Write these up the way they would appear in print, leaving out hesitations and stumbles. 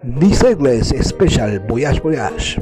17 spécial voyage voyage.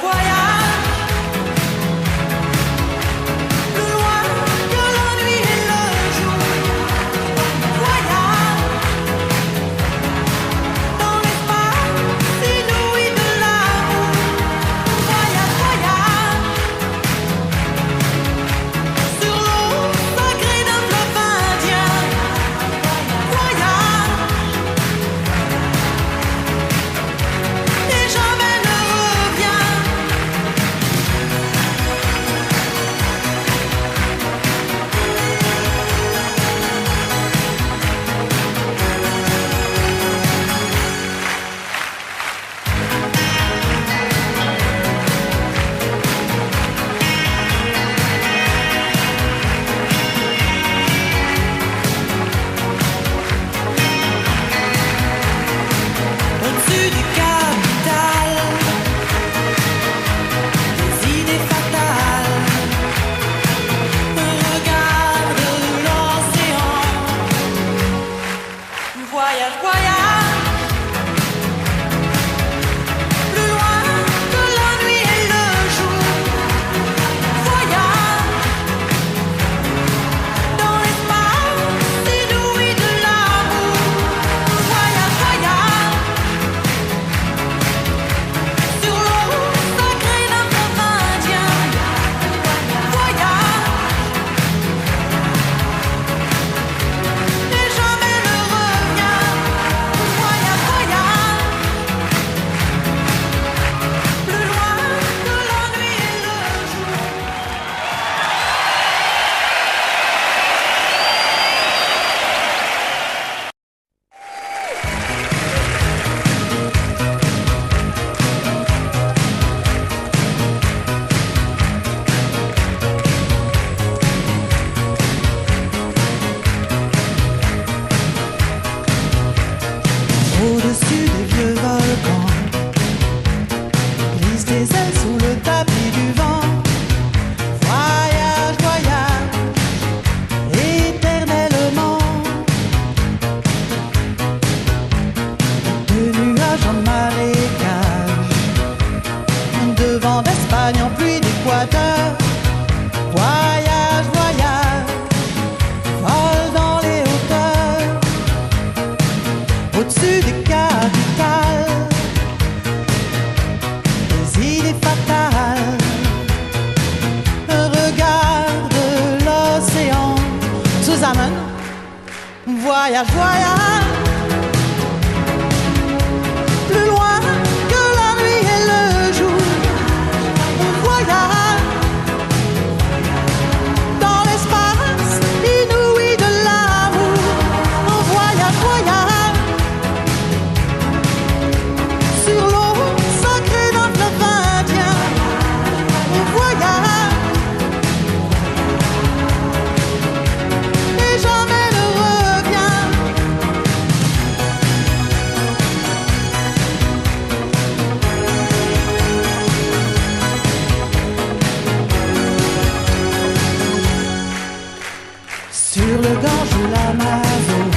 voyage, voyage. Plus loin que la nuit et le jour. Voyage dans l'espace inouï de l'amour. Voyage, voyage sur l'eau sacrée d'un fleuve indien. Voyage et jamais ne reviens. Au-dessus du capital, des idées fatales. Regarde l'océan. Voyage, voyage. Plus loin que la nuit et le jour. Voyage dans l'espace inouï de l'amour. Voyage, voyage sur l'eau sacrée d'un fleuve indien. Voyage et jamais ne reviens. Voyage, voyage plus loin que la nuit et le jour. Au-dessus des vieux volcans, glisse des ailes sous le tapis du vent. Voyage, voyage, éternellement. De nuages en marécage, de vent d'Espagne en pluie d'Équateur. Voyage, voyage, vole dans les hauteurs. Au-dessus des capitales, des idées fatales. Regarde l'océan. Zusammen, voyage, voyage. Plus loin que la nuit et le jour. Voyage dans l'espace inouï de l'amour. Voyage, voyage sur l'eau sacrée d'un fleuve indien. Voyage et jamais ne reviens. Sur le gorge de l'Amazone,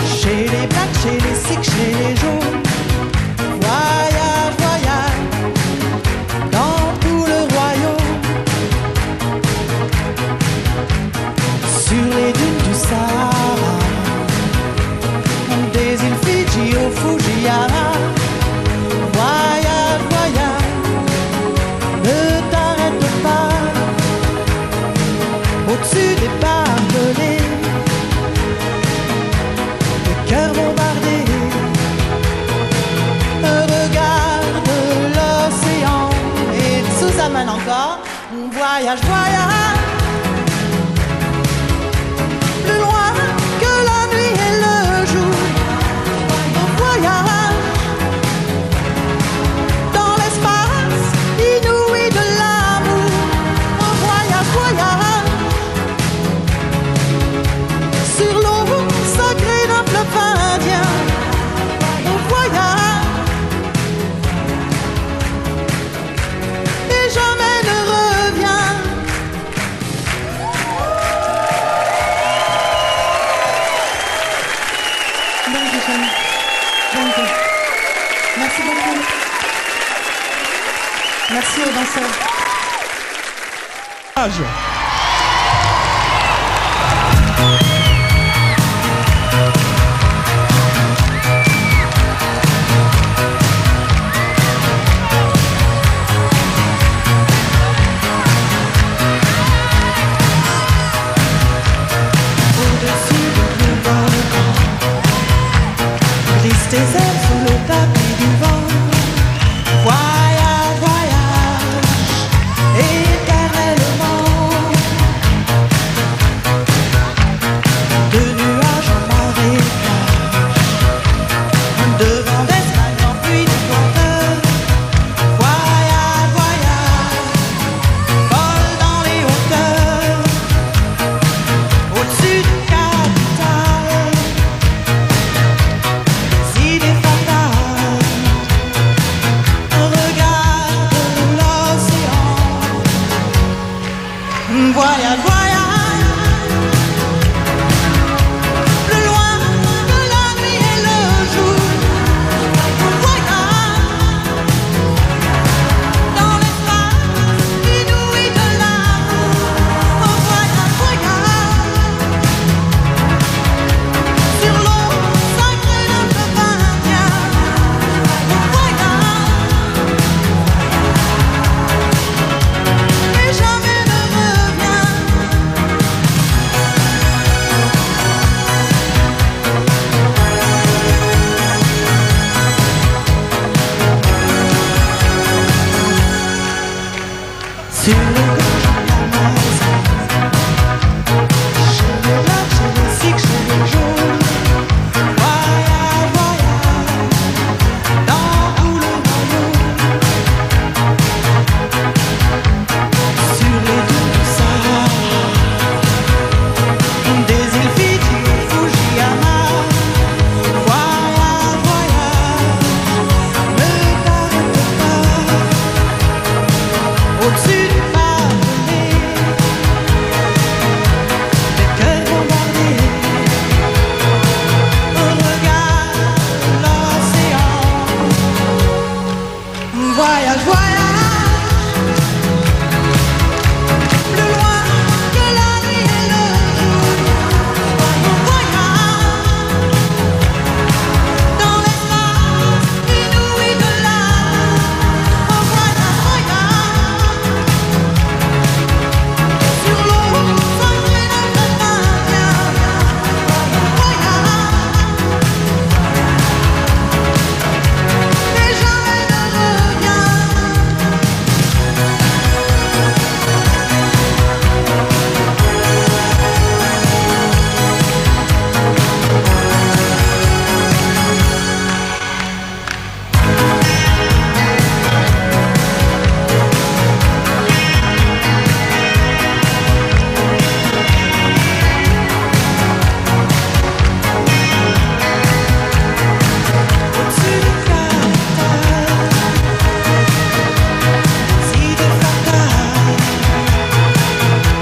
chez les blacks, chez les sikhs, chez les jaunes. Voyage, voyage dans tout le royaume. Sur les dunes du Sahara, des îles Fidji au Fujiyama. Voyage, voyage, ne t'arrête pas. Au-dessus des barbelés, le cœur bombardé. Regarde l'océan et Zusammen encore. Voyage, voyage plus loin que la nuit et le jour. Voyage dans l'espace inouï de l'amour. Voyage, voyage sur l'eau sacrée d'un fleuve indien. Voyage et jamais ne reviens. Merci aux danseurs. Au-dessus du volcan, glisse tes ailes sous le tapis du vent. Voyage, voyage, éternellement. De nuages en marécage, de vent d'Espagne en pluie de lenteur. Voyage, voyage, vole dans les hauteurs. Au-dessus du capital, des idées fatales. Regarde l'océan. Voyage, voyage, plus loin que la nuit et le jour. Voyage dans l'espace inouï de l'amour. Voyage, voyage sur l'eau sacrée de Savania. Voyage et jamais ne revient. Sur les gorges de l'Amazone, chez les blagues, chez les cycles, chez les jaunes. Voyage, voyage, dans tout le royaume. Sur les dunes du Sahara, des îles Fidji et Fujiyama. Voyage, voyage, ne t'arrête pas. Au-dessus du Pyrénées, des cœurs bombardés. Regarde l'océan. Voyage, voyage, plus loin que la nuit et le jour. Voyage dans l'espace inouï de l'amour. Voyage, voyage sur l'eau sacrée de Savania. Voyage et jamais ne revient. Au-dessus du capital, des idées fatales.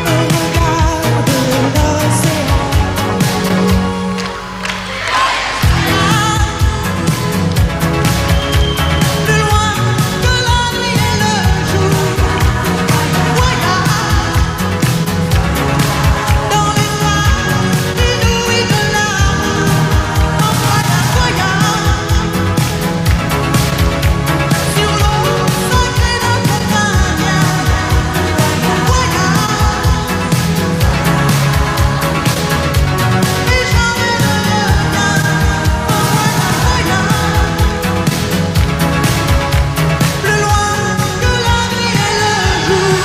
Regarde l'océan. Plus loin que la nuit et le jour. Voyage dans l'espace inouï de l'amour. Voyage, voyage sur l'eau sacrée de Savania. Voyage et jamais ne revient. Voyage, plus loin que la nuit et le jour.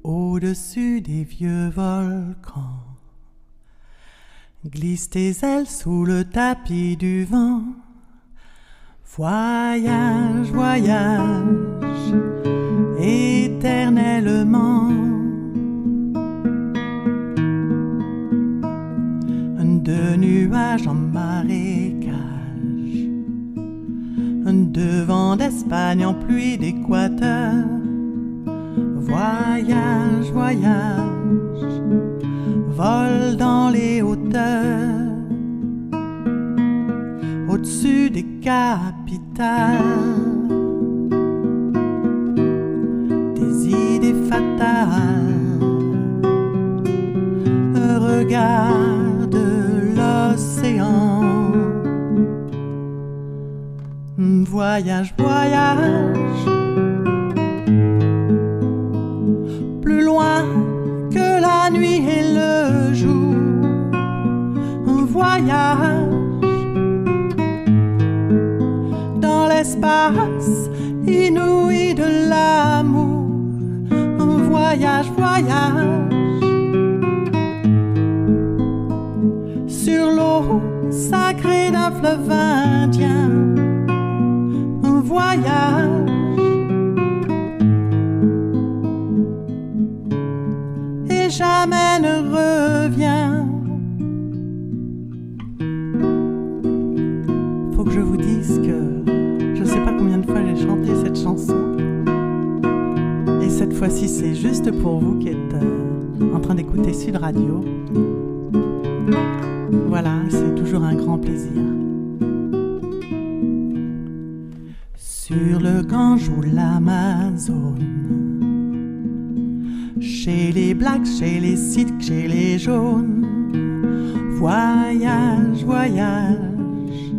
Au-dessus des vieux volcans, glisse tes ailes sous le tapis du vent. Voyage, voyage, éternellement. de nuages en marécage, de vent d'Espagne en pluie d'Équateur. Voyage, voyage, vole dans les hauteurs, au-dessus des capitales, des idées fatales. Regarde l'océan. Voyage, voyage, plus loin que la nuit et le jour. Un voyage dans l'espace inouï de l'amour. Un voyage, voyage sur l'eau sacrée d'un fleuve indien. Un voyage et jamais ne revient. Faut que je vous dise que je sais pas combien de fois j'ai chanté cette chanson, et cette fois-ci c'est juste pour vous qui êtes en train d'écouter Sud Radio. Voilà, c'est toujours un grand plaisir. Sur le Gange ou l'Amazone, chez les blacks, chez les Sikhs, chez les jaunes. Voyage, voyage,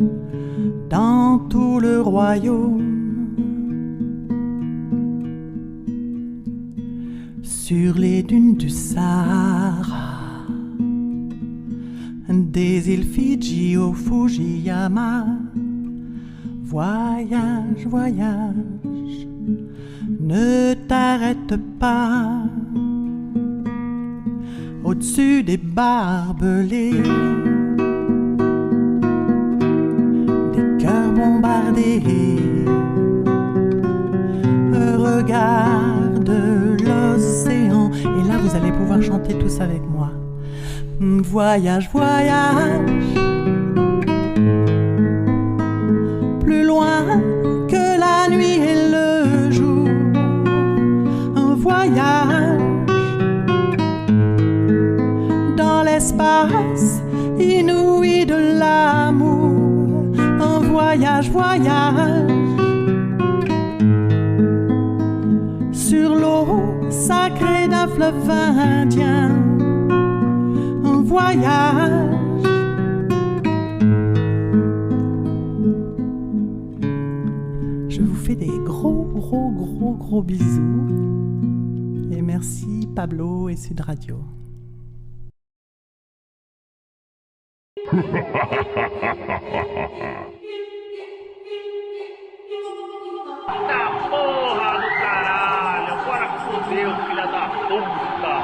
dans tout le royaume. Sur les dunes du Sahara, des îles Fidji au Fujiyama. Voyage, voyage, ne t'arrête pas. Au-dessus des barbelés, des cœurs bombardés. Regarde l'océan. Et là vous allez pouvoir chanter tous avec moi. Voyage, voyage, plus loin que la nuit et le jour. Un voyage dans l'espace inouï de l'amour. Un voyage, voyage sur l'eau sacrée d'un fleuve indien. Un voyage je vous fais des gros bisous. Et merci Pablo et Sud Radio. Da porra do caralho, agora fodeu, filha da puta!